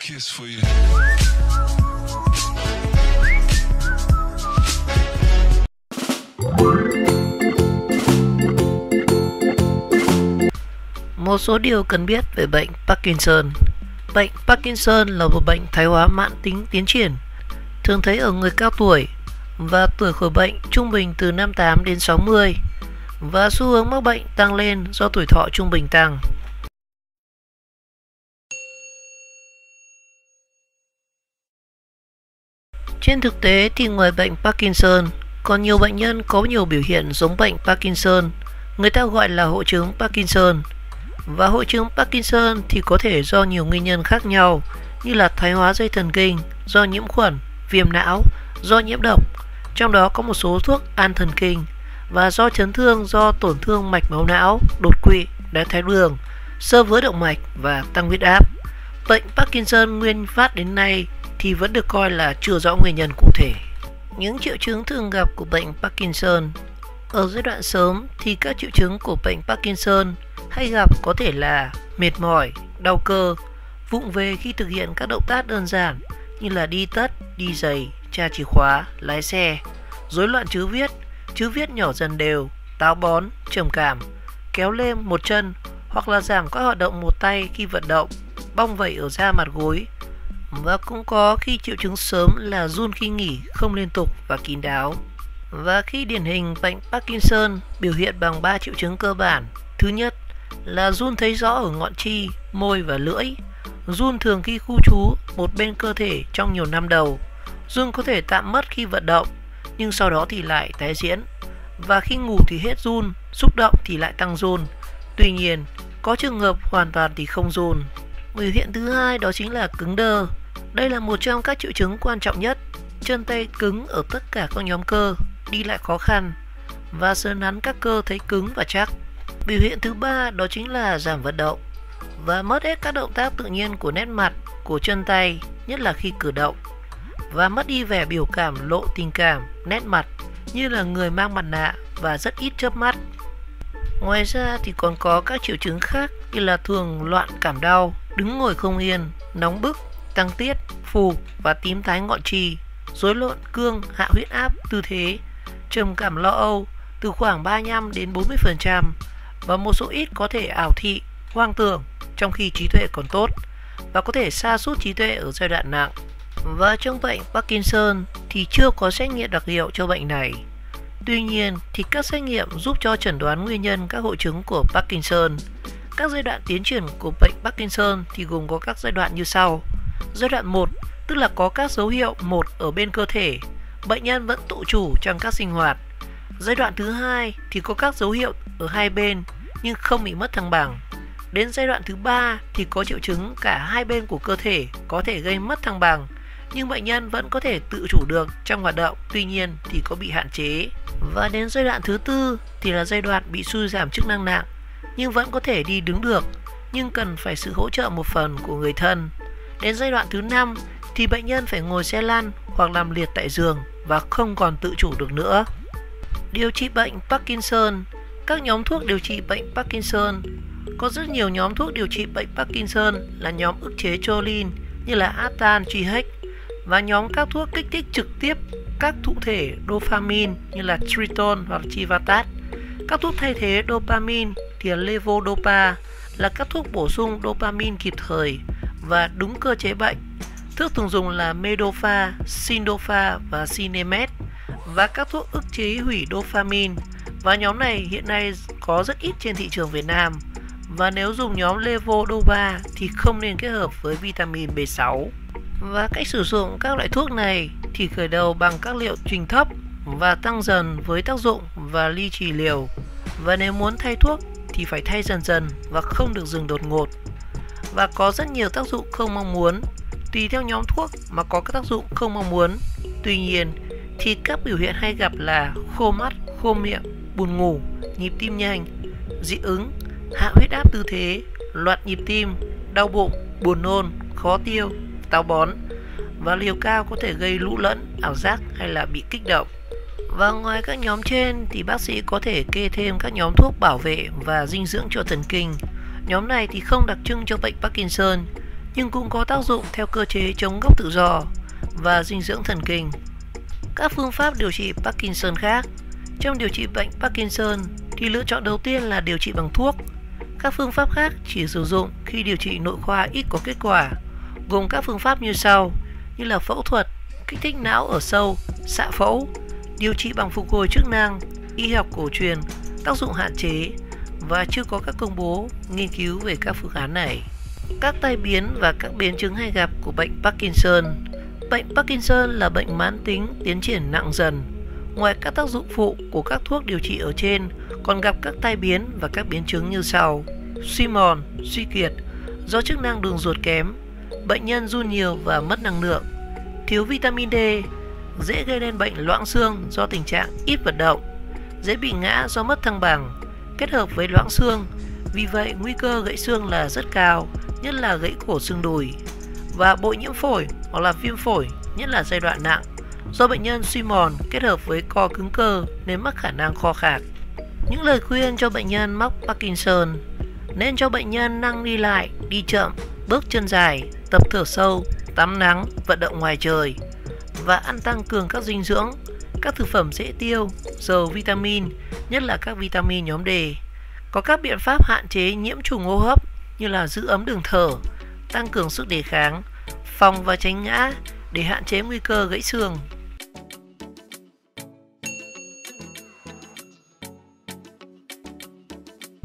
kiss for you. Một số điều cần biết về bệnh Parkinson. Bệnh Parkinson là một bệnh thoái hóa mãn tính tiến triển, thường thấy ở người cao tuổi và tuổi khỏi bệnh trung bình từ 58 đến 60 và xu hướng mắc bệnh tăng lên do tuổi thọ trung bình tăng. Trên thực tế thì ngoài bệnh Parkinson, còn nhiều bệnh nhân có nhiều biểu hiện giống bệnh Parkinson, người ta gọi là hội chứng Parkinson. Và hội chứng Parkinson thì có thể do nhiều nguyên nhân khác nhau như là thoái hóa dây thần kinh, do nhiễm khuẩn, viêm não, do nhiễm độc, trong đó có một số thuốc an thần kinh, và do chấn thương do tổn thương mạch máu não, đột quỵ, đái tháo đường, xơ vữa động mạch và tăng huyết áp. Bệnh Parkinson nguyên phát đến nay thì vẫn được coi là chưa rõ nguyên nhân cụ thể. Những triệu chứng thường gặp của bệnh Parkinson. Ở giai đoạn sớm thì các triệu chứng của bệnh Parkinson hay gặp có thể là mệt mỏi, đau cơ, vụng về khi thực hiện các động tác đơn giản như là đi tất, đi giày, tra chìa khóa, lái xe, rối loạn chữ viết nhỏ dần đều, táo bón, trầm cảm, kéo lêm một chân hoặc là giảm các hoạt động một tay khi vận động, bong vẩy ở da mặt gối. Và cũng có khi triệu chứng sớm là run khi nghỉ, không liên tục và kín đáo. Và khi điển hình bệnh Parkinson biểu hiện bằng 3 triệu chứng cơ bản. Thứ nhất là run thấy rõ ở ngón chi, môi và lưỡi. Run thường khi khu trú một bên cơ thể trong nhiều năm đầu. Run có thể tạm mất khi vận động, nhưng sau đó thì lại tái diễn. Và khi ngủ thì hết run, xúc động thì lại tăng run. Tuy nhiên, có trường hợp hoàn toàn thì không run. Biểu hiện thứ hai đó chính là cứng đơ. Đây là một trong các triệu chứng quan trọng nhất. Chân tay cứng ở tất cả các nhóm cơ, đi lại khó khăn và sờ nắn các cơ thấy cứng và chắc. Biểu hiện thứ ba đó chính là giảm vận động và mất hết các động tác tự nhiên của nét mặt, của chân tay, nhất là khi cử động, và mất đi vẻ biểu cảm lộ tình cảm, nét mặt như là người mang mặt nạ và rất ít chớp mắt. Ngoài ra thì còn có các triệu chứng khác như là thường loạn cảm đau, đứng ngồi không yên, nóng bức, tăng tiết, phù và tím tái ngọn trì, rối loạn cương, hạ huyết áp, tư thế, trầm cảm lo âu từ khoảng 35 đến 40% và một số ít có thể ảo thị, hoang tưởng trong khi trí tuệ còn tốt và có thể sa sút trí tuệ ở giai đoạn nặng. Và trong bệnh Parkinson thì chưa có xét nghiệm đặc hiệu cho bệnh này. Tuy nhiên thì các xét nghiệm giúp cho chẩn đoán nguyên nhân các hội chứng của Parkinson. Các giai đoạn tiến triển của bệnh Parkinson thì gồm có các giai đoạn như sau. Giai đoạn 1 tức là có các dấu hiệu một ở bên cơ thể, bệnh nhân vẫn tự chủ trong các sinh hoạt. Giai đoạn thứ hai thì có các dấu hiệu ở hai bên nhưng không bị mất thăng bằng. Đến giai đoạn thứ ba thì có triệu chứng cả hai bên của cơ thể có thể gây mất thăng bằng, nhưng bệnh nhân vẫn có thể tự chủ được trong hoạt động, tuy nhiên thì có bị hạn chế. Và đến giai đoạn thứ tư thì là giai đoạn bị suy giảm chức năng nặng, nhưng vẫn có thể đi đứng được, nhưng cần phải sự hỗ trợ một phần của người thân. Đến giai đoạn thứ 5 thì bệnh nhân phải ngồi xe lăn hoặc nằm liệt tại giường và không còn tự chủ được nữa. Điều trị bệnh Parkinson. Các nhóm thuốc điều trị bệnh Parkinson. Có rất nhiều nhóm thuốc điều trị bệnh Parkinson là nhóm ức chế choline như là Atal, GH và nhóm các thuốc kích thích trực tiếp các thụ thể dopamine như là Triton hoặc Chivatat. Các thuốc thay thế dopamine thì là Levodopa là các thuốc bổ sung dopamine kịp thời và đúng cơ chế bệnh. Thuốc thường dùng là Medofa, Sindofa và Sinemet và các thuốc ức chế hủy dopamine. Và nhóm này hiện nay có rất ít trên thị trường Việt Nam. Và nếu dùng nhóm Levodopa thì không nên kết hợp với vitamin B6. Và cách sử dụng các loại thuốc này thì khởi đầu bằng các liệu trình thấp và tăng dần với tác dụng và ly trì liều. Và nếu muốn thay thuốc thì phải thay dần dần và không được dừng đột ngột. Và có rất nhiều tác dụng không mong muốn. Tùy theo nhóm thuốc mà có các tác dụng không mong muốn. Tuy nhiên thì các biểu hiện hay gặp là khô mắt, khô miệng, buồn ngủ, nhịp tim nhanh, dị ứng, hạ huyết áp tư thế, loạn nhịp tim, đau bụng, buồn nôn, khó tiêu, táo bón. Và liều cao có thể gây lũ lẫn, ảo giác hay là bị kích động. Và ngoài các nhóm trên thì bác sĩ có thể kê thêm các nhóm thuốc bảo vệ và dinh dưỡng cho thần kinh. Nhóm này thì không đặc trưng cho bệnh Parkinson, nhưng cũng có tác dụng theo cơ chế chống gốc tự do và dinh dưỡng thần kinh. Các phương pháp điều trị Parkinson khác. Trong điều trị bệnh Parkinson thì lựa chọn đầu tiên là điều trị bằng thuốc. Các phương pháp khác chỉ sử dụng khi điều trị nội khoa ít có kết quả, gồm các phương pháp như sau, như là phẫu thuật, kích thích não ở sâu, xạ phẫu, điều trị bằng phục hồi chức năng, y học cổ truyền, tác dụng hạn chế, và chưa có các công bố nghiên cứu về các phương án này. Các tai biến và các biến chứng hay gặp của bệnh Parkinson. Bệnh Parkinson là bệnh mãn tính tiến triển nặng dần. Ngoài các tác dụng phụ của các thuốc điều trị ở trên, còn gặp các tai biến và các biến chứng như sau: suy mòn, suy kiệt do chức năng đường ruột kém, bệnh nhân run nhiều và mất năng lượng, thiếu vitamin D, dễ gây nên bệnh loãng xương do tình trạng ít vận động, dễ bị ngã do mất thăng bằng, kết hợp với loãng xương, vì vậy nguy cơ gãy xương là rất cao, nhất là gãy cổ xương đùi, và bội nhiễm phổi hoặc là viêm phổi, nhất là giai đoạn nặng, do bệnh nhân suy mòn kết hợp với co cứng cơ nên mất khả năng kho khạc. Những lời khuyên cho bệnh nhân mắc Parkinson: nên cho bệnh nhân năng đi lại, đi chậm, bước chân dài, tập thở sâu, tắm nắng, vận động ngoài trời, và ăn tăng cường các dinh dưỡng, các thực phẩm dễ tiêu, giàu vitamin, nhất là các vitamin nhóm D. Có các biện pháp hạn chế nhiễm trùng hô hấp như là giữ ấm đường thở, tăng cường sức đề kháng, phòng và tránh ngã để hạn chế nguy cơ gãy xương.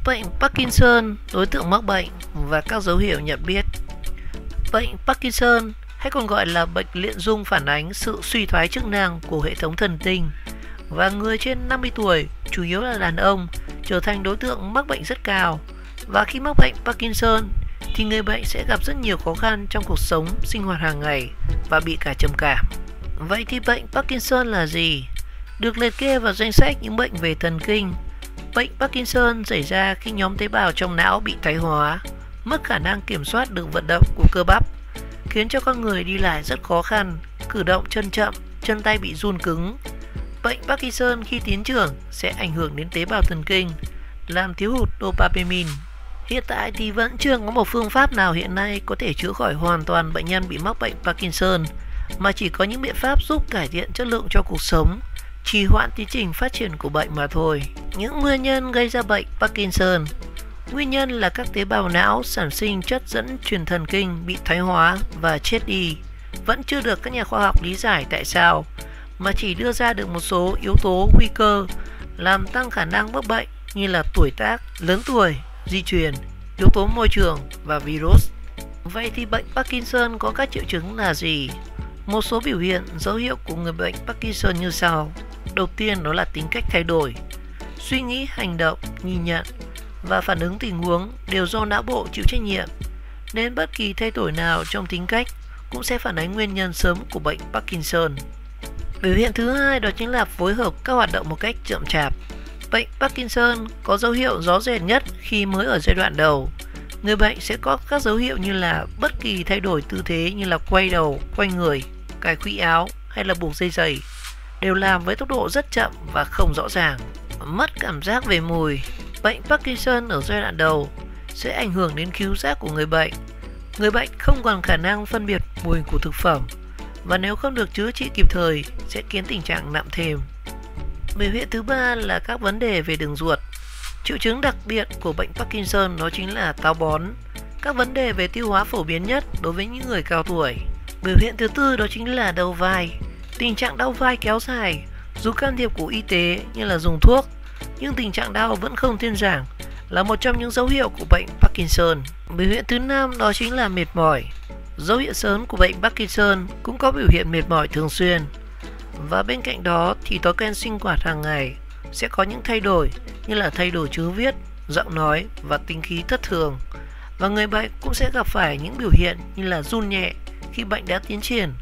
Bệnh Parkinson, đối tượng mắc bệnh và các dấu hiệu nhận biết. Bệnh Parkinson hay còn gọi là bệnh liện dung phản ánh sự suy thoái chức năng của hệ thống thần kinh, và người trên 50 tuổi, chủ yếu là đàn ông, trở thành đối tượng mắc bệnh rất cao. Và khi mắc bệnh Parkinson thì người bệnh sẽ gặp rất nhiều khó khăn trong cuộc sống, sinh hoạt hàng ngày và bị cả trầm cảm. Vậy thì bệnh Parkinson là gì? Được liệt kê vào danh sách những bệnh về thần kinh. Bệnh Parkinson xảy ra khi nhóm tế bào trong não bị thoái hóa, mất khả năng kiểm soát được vận động của cơ bắp, khiến cho con người đi lại rất khó khăn, cử động chân chậm, chân tay bị run cứng. Bệnh Parkinson khi tiến trưởng sẽ ảnh hưởng đến tế bào thần kinh, làm thiếu hụt dopamine. Hiện tại thì vẫn chưa có một phương pháp nào hiện nay có thể chữa khỏi hoàn toàn bệnh nhân bị mắc bệnh Parkinson, mà chỉ có những biện pháp giúp cải thiện chất lượng cho cuộc sống, trì hoãn tiến trình phát triển của bệnh mà thôi. Những nguyên nhân gây ra bệnh Parkinson. Nguyên nhân là các tế bào não sản sinh chất dẫn truyền thần kinh bị thoái hóa và chết đi. Vẫn chưa được các nhà khoa học lý giải tại sao, mà chỉ đưa ra được một số yếu tố nguy cơ làm tăng khả năng mắc bệnh như là tuổi tác, lớn tuổi, di truyền, yếu tố môi trường và virus. Vậy thì bệnh Parkinson có các triệu chứng là gì? Một số biểu hiện, dấu hiệu của người bệnh Parkinson như sau. Đầu tiên đó là tính cách thay đổi. Suy nghĩ, hành động, nhìn nhận và phản ứng tình huống đều do não bộ chịu trách nhiệm, nên bất kỳ thay đổi nào trong tính cách cũng sẽ phản ánh nguyên nhân sớm của bệnh Parkinson. Biểu hiện thứ hai đó chính là phối hợp các hoạt động một cách chậm chạp. Bệnh Parkinson có dấu hiệu rõ rệt nhất khi mới ở giai đoạn đầu. Người bệnh sẽ có các dấu hiệu như là bất kỳ thay đổi tư thế như là quay đầu, quay người, cài khuy áo hay là buộc dây giày đều làm với tốc độ rất chậm và không rõ ràng. Mất cảm giác về mùi. Bệnh Parkinson ở giai đoạn đầu sẽ ảnh hưởng đến khứu giác của người bệnh. Người bệnh không còn khả năng phân biệt mùi của thực phẩm, và nếu không được chữa trị kịp thời sẽ khiến tình trạng nặng thêm. Biểu hiện thứ ba là các vấn đề về đường ruột. Triệu chứng đặc biệt của bệnh Parkinson đó chính là táo bón. Các vấn đề về tiêu hóa phổ biến nhất đối với những người cao tuổi. Biểu hiện thứ tư đó chính là đau vai. Tình trạng đau vai kéo dài, dù can thiệp của y tế như là dùng thuốc, nhưng tình trạng đau vẫn không thuyên giảm, là một trong những dấu hiệu của bệnh Parkinson. Biểu hiện thứ năm đó chính là mệt mỏi. Dấu hiệu sớm của bệnh Parkinson cũng có biểu hiện mệt mỏi thường xuyên. Và bên cạnh đó thì thói quen sinh hoạt hàng ngày sẽ có những thay đổi như là thay đổi chữ viết, giọng nói và tính khí thất thường. Và người bệnh cũng sẽ gặp phải những biểu hiện như là run nhẹ khi bệnh đã tiến triển,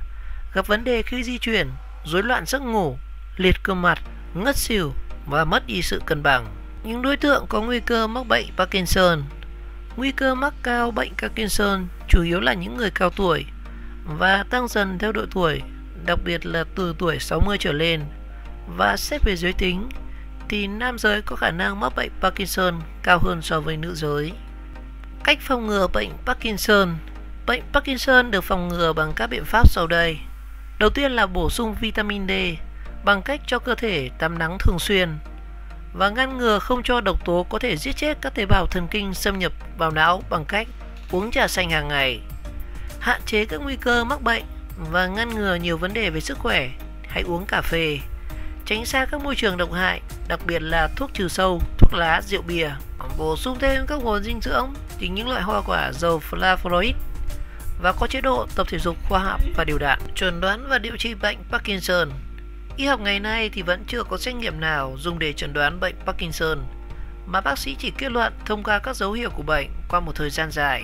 gặp vấn đề khi di chuyển, rối loạn giấc ngủ, liệt cơ mặt, ngất xỉu và mất đi sự cân bằng. Những đối tượng có nguy cơ mắc bệnh Parkinson. Nguy cơ mắc cao bệnh Parkinson chủ yếu là những người cao tuổi và tăng dần theo độ tuổi, đặc biệt là từ tuổi 60 trở lên. Và xét về giới tính thì nam giới có khả năng mắc bệnh Parkinson cao hơn so với nữ giới. Cách phòng ngừa bệnh Parkinson. Bệnh Parkinson được phòng ngừa bằng các biện pháp sau đây. Đầu tiên là bổ sung vitamin D bằng cách cho cơ thể tắm nắng thường xuyên và ngăn ngừa không cho độc tố có thể giết chết các tế bào thần kinh xâm nhập vào não bằng cách uống trà xanh hàng ngày. Hạn chế các nguy cơ mắc bệnh và ngăn ngừa nhiều vấn đề về sức khỏe. Hãy uống cà phê. Tránh xa các môi trường độc hại, đặc biệt là thuốc trừ sâu, thuốc lá, rượu bia. Bổ sung thêm các nguồn dinh dưỡng từ những loại hoa quả giàu flavonoid và có chế độ tập thể dục khoa học và đều đặn. Chẩn đoán và điều trị bệnh Parkinson. Y học ngày nay thì vẫn chưa có xét nghiệm nào dùng để chẩn đoán bệnh Parkinson, mà bác sĩ chỉ kết luận thông qua các dấu hiệu của bệnh qua một thời gian dài.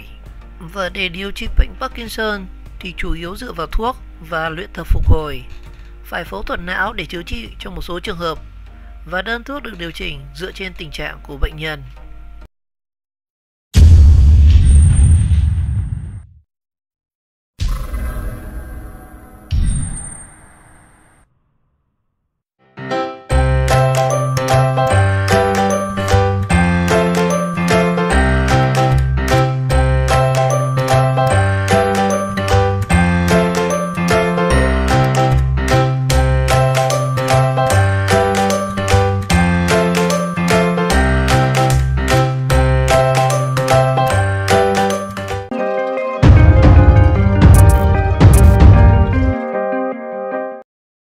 Và để điều trị bệnh Parkinson thì chủ yếu dựa vào thuốc và luyện tập phục hồi. Phải phẫu thuật não để chữa trị trong một số trường hợp, và đơn thuốc được điều chỉnh dựa trên tình trạng của bệnh nhân.